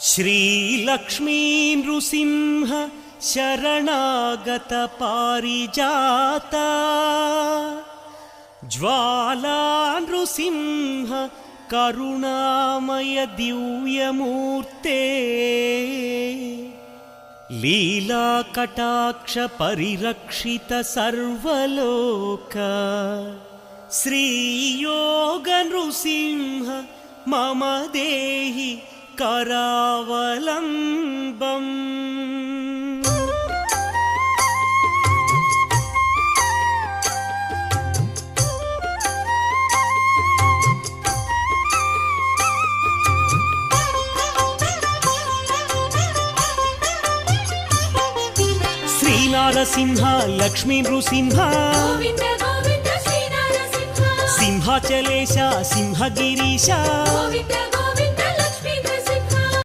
श्रीलक्ष्मी नृसिंह शरणागत पारिजाता ज्वाला नृसिंह करुणामय दिव्यमूर्ते लीला कटाक्ष परिरक्षित सर्वलोक श्रीयोग नृसिंह मम देहि करावलम्बम्। श्रीनारसिंह लक्ष्मी नृसिंह गोविंद गोविंद श्रीनारसिंह सिंहाचलेश सिंहगिरीश गोविंद